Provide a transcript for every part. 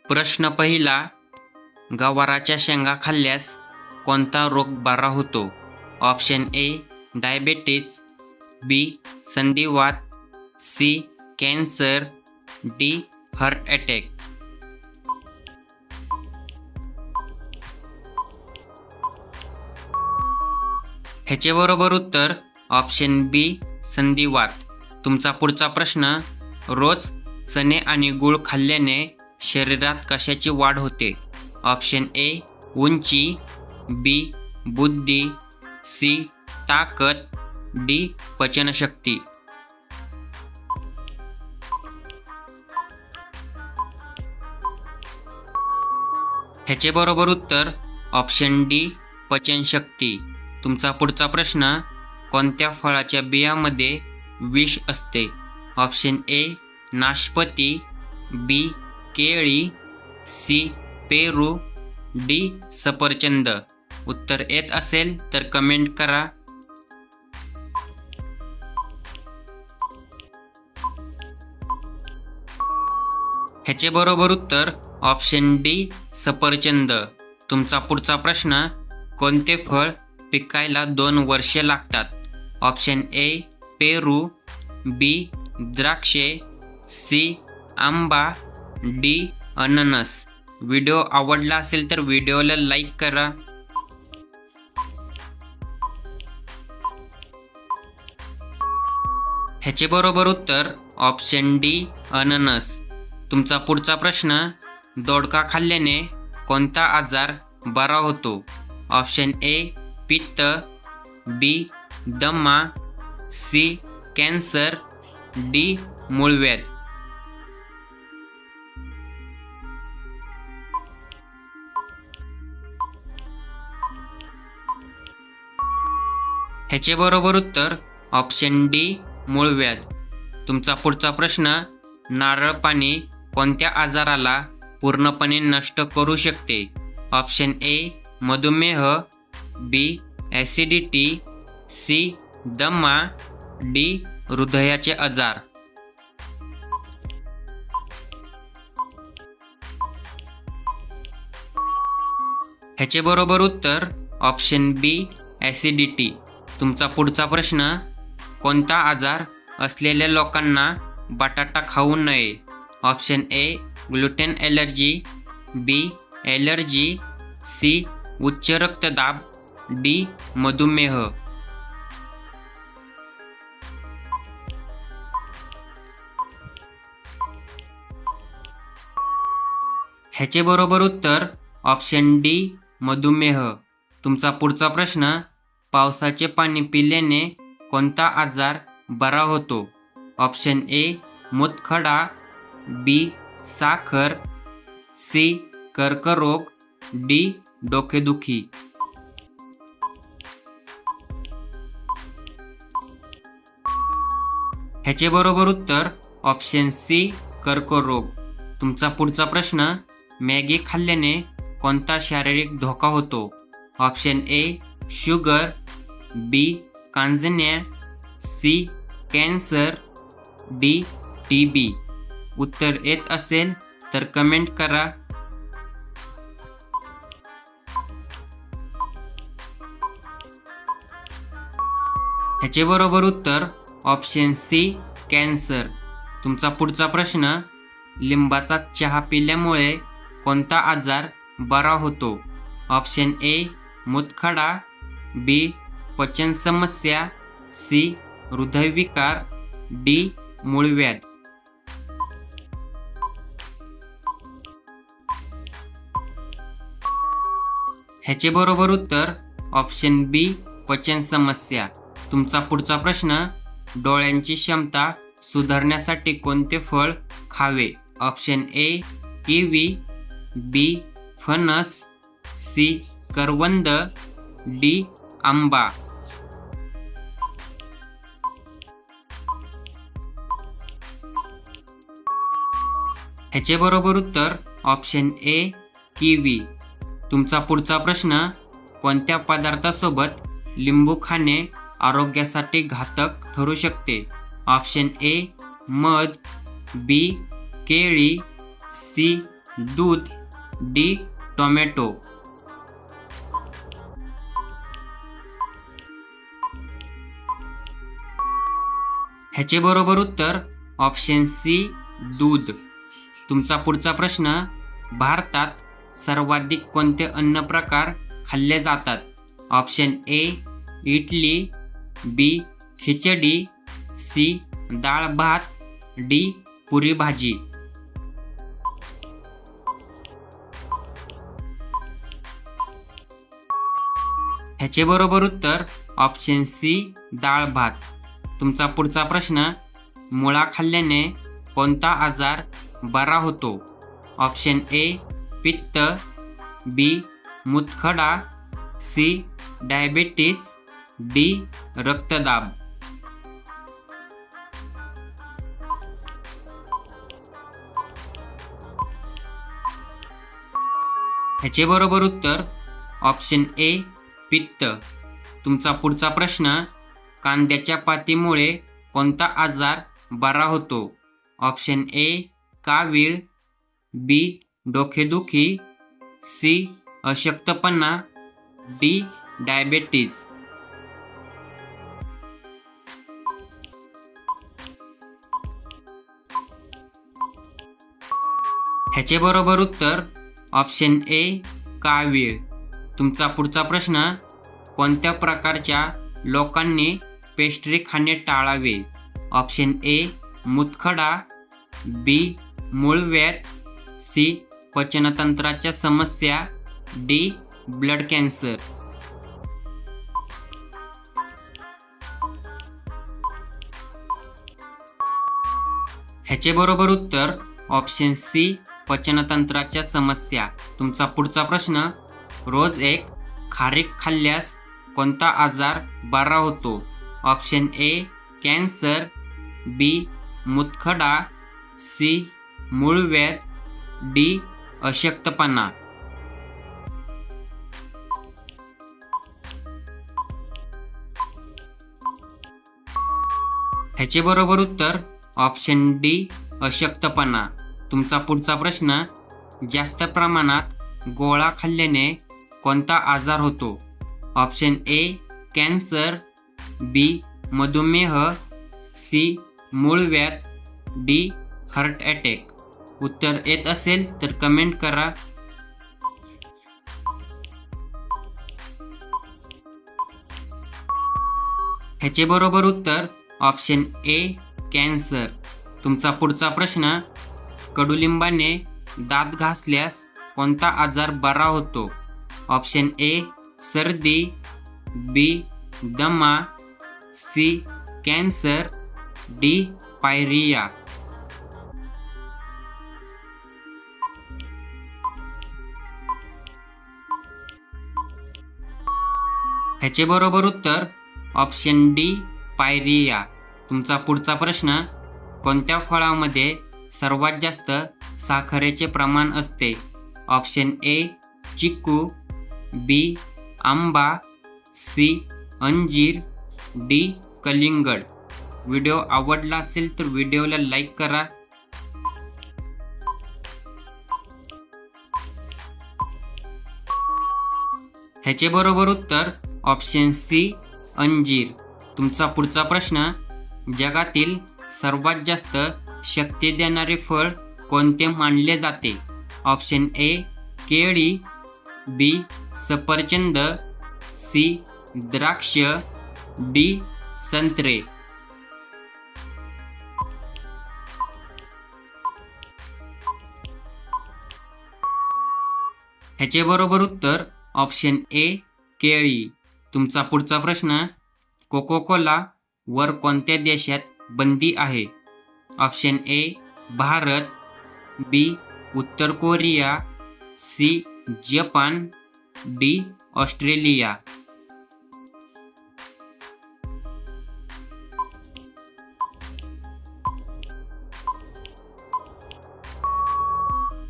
प्रश्न पहिला, गवाराच्या शेंगा खाल्ल्यास कोणता रोग बरा होतो? ऑप्शन ए डायबेटीज, बी संधिवात, C cancer, D heart attack. ह्याचे बरोबर उत्तर ऑप्शन बी संधिवात. तुमचा पुढचा प्रश्न, रोज चणे आणि गूळ खाल्ल्याने शरीरात कशाची वाढ होते? ऑप्शन ए उंची, बी बुद्धी, सी ताकद, डी पचनशक्ती. ह्याचे बरोबर उत्तर ऑप्शन डी पचनशक्ती. तुमचा पुढचा प्रश्न, कोणत्या फळाच्या बियामध्ये विष असते? ऑप्शन ए नाशपती, बी केळी, सी पेरू, डी सफरचंद. उत्तर येत असेल तर कमेंट करा. ह्याचे बरोबर उत्तर ऑप्शन डी सफरचंद. तुमचा पुढचा प्रश्न, कोणते फळ पिकायला 2 वर्षे लागतात? ऑप्शन ए पेरू, बी द्राक्षे, सी आंबा, डी अननस. व्हिडिओ आवडला असेल तर व्हिडिओला लाईक करा. ह्याचे बरोबर उत्तर ऑप्शन डी अननस. तुमचा पुढचा प्रश्न, दोडका खाल्ल्याने कोणता आजार बरा होतो? ऑप्शन ए पित्त, बी दमा, सी कॅन्सर, डी मूळव्याध. ह्याचे बरोबर उत्तर ऑप्शन डी मूळव्याध. तुमचा पुढचा प्रश्न, नारळ पाणी कोणत्या आजाराला पूर्णपणे नष्ट करू शकते? ऑप्शन ए मधुमेह, बी ॲसिडिटी, सी दमा, डी हृदयाचे आजार. ह्याचे बरोबर उत्तर ऑप्शन बी ॲसिडिटी. तुमचा पुढचा प्रश्न, कोणता आजार असलेल्या लोकांना बटाटा खाऊ नये? Option A gluten allergy, B allergy, C उच्च रक्तदाब, डी मधुमेह. ह्याचे बरोबर उत्तर ऑप्शन डी मधुमेह. तुमचा पुढचा प्रश्न, पावसाचे पाणी पिल्याने कोणता आजार बरा होतो? ऑप्शन ए मूतखडा, बी साखर, सी कर्करोग, डी डोकेदुखी. ह्याचे बरोबर उत्तर ऑप्शन सी कर्करोग. तुमचा पुढचा प्रश्न, मॅगी खाल्ल्याने कोणता शारीरिक धोका होतो? ऑप्शन ए शुगर, बी कांजिण्या, सी कॅन्सर, डी टीबी. उत्तर येत असेल तर कमेंट करा. ह्याचे बरोबर उत्तर ऑप्शन सी कॅन्सर. तुमचा पुढचा प्रश्न, लिंबाचा चहा पिल्यामुळे कोणता आजार बरा होतो? ऑप्शन ए मूतखडा, बी पचन समस्या, सी हृदयविकार, डी मूळव्याध. ह्याचे बरोबर उत्तर ऑप्शन बी पचन समस्या. तुमचा पुढचा प्रश्न, डोळ्यांची क्षमता सुधारण्यासाठी कोणते फळ खावे? ऑप्शन ए किवी, बी फणस, सी करवंद, डी आंबा. ह्याचे बरोबर उत्तर ऑप्शन ए किवी. तुमचा पुढचा प्रश्न, कोणत्या पदार्थासोबत लिंबू खाणे आरोग्यासाठी घातक ठरू शकते? ऑप्शन ए मध, बी केळी, सी दूध, डी. टोमॅटो. ह्याचे बरोबर उत्तर ऑप्शन सी दूध. तुमचा पुढचा प्रश्न, भारतात सर्वाधिक कोणते अन्न प्रकार खाल्ले जातात? Option A idli, B khichdi, C डाळ भात, डी पुरी भाजी. ह्याचे बरोबर उत्तर ऑप्शन सी डाळ भात. तुमचा पुढचा प्रश्न, मुळा खाल्ल्याने कोणता आजार बरा होतो? ऑप्शन ए पित्त, बी मूतखडा, सी डायबिटीस, डी रक्तदाब. ह्याचे बरोबर उत्तर ऑप्शन ए पित्त. तुमचा पुढचा प्रश्न, कांद्याच्या पातीमुळे कोणता आजार बरा होतो? ऑप्शन ए कावीळ, बी डोकेदुखी, सी अशक्तपणा, डी डायबिटीज. ह्याचे बरोबर उत्तर ऑप्शन ए कावीळ. तुमचा पुढचा प्रश्न, कोणत्या प्रकारच्या लोकांनी पेस्ट्री खाणे टाळावे? ऑप्शन ए मूतखडा, बी मूळव्याध, सी पचनतंत्राच्या समस्या, डी ब्लड कॅन्सर. ह्याचे बरोबर उत्तर ऑप्शन सी पचनतंत्राच्या समस्या. तुमचा पुढचा प्रश्न, रोज एक खारीक खाल्ल्यास कोणता आजार बरा होतो? ऑप्शन ए कॅन्सर, बी मूतखडा, सी मूळव्याध, डी अशक्तपणा. ह्याचे बरोबर उत्तर ऑप्शन डी अशक्तपणा. तुमचा पुढचा प्रश्न, जास्त प्रमाणात गोळा खाल्ल्याने कोणता आजार होतो? ऑप्शन ए कॅन्सर, बी मधुमेह, सी मूळव्याध, डी हार्ट अटॅक. उत्तर येत असेल तर कमेंट करा. ह्याचे बरोबर उत्तर ऑप्शन ए कॅन्सर. तुमचा पुढचा प्रश्न, कडुलिंबाने दात घासल्यास कोणता आजार बरा होतो? ऑप्शन ए सर्दी, बी दमा, सी कॅन्सर, डी पायरिया. ह्याचे बरोबर उत्तर ऑप्शन डी पायरिया. तुमचा पुढचा प्रश्न, कोणत्या फळामध्ये सर्वात जास्त साखरेचे प्रमाण असते? ऑप्शन ए चिक्कू, बी आंबा, सी अंजीर, डी कलिंगड. व्हिडिओ आवडला असेल तर व्हिडिओला लाईक करा. ह्याचे बरोबर उत्तर ऑप्शन सी अंजीर. तुमचा पुढचा प्रश्न, जगातील सर्वात जास्त शक्ती देणारे फळ कोणते मानले जाते? ऑप्शन ए केळी, बी सफरचंद, सी द्राक्ष, डी संत्रे. ह्याचे बरोबर उत्तर ऑप्शन ए केळी. तुमचा पुढचा प्रश्न, कोको कोला वर कोणत्या देशात बंदी आहे? ऑप्शन ए भारत, बी उत्तर Korea, C Japan, D Australia.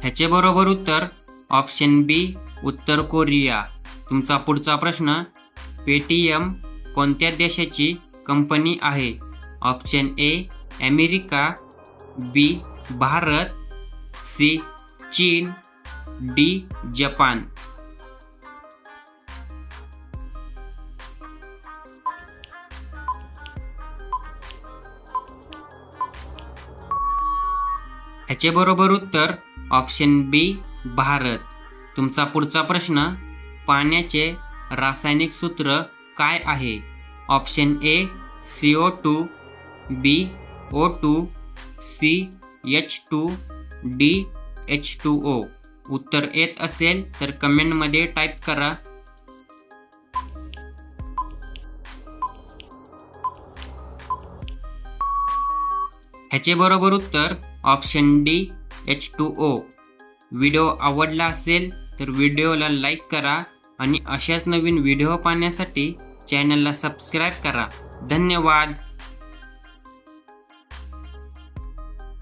ह्याचे बरोबर उत्तर ऑप्शन बी उत्तर कोरिया. तुमचा पुढचा प्रश्न, पेटीएम कोणत्या देशाची कंपनी आहे? Option A America, B Bharat, C चीन, डी जपान. ह्याचे बरोबर उत्तर ऑप्शन बी भारत. तुमचा पुढचा प्रश्न, पाण्याचे रासायनिक सूत्र काय आहे? Option A CO2, B O2, C H2, D H2O. उत्तर येत असेल तर कमेंटमध्ये टाईप करा. ह्याचे बरोबर उत्तर ऑप्शन डी H2O. व्हिडिओ आवडला असेल तर व्हिडिओला लाईक करा आणि अशाच नवीन व्हिडिओ पाहण्यासाठी चॅनलला सबस्क्राईब करा. धन्यवाद.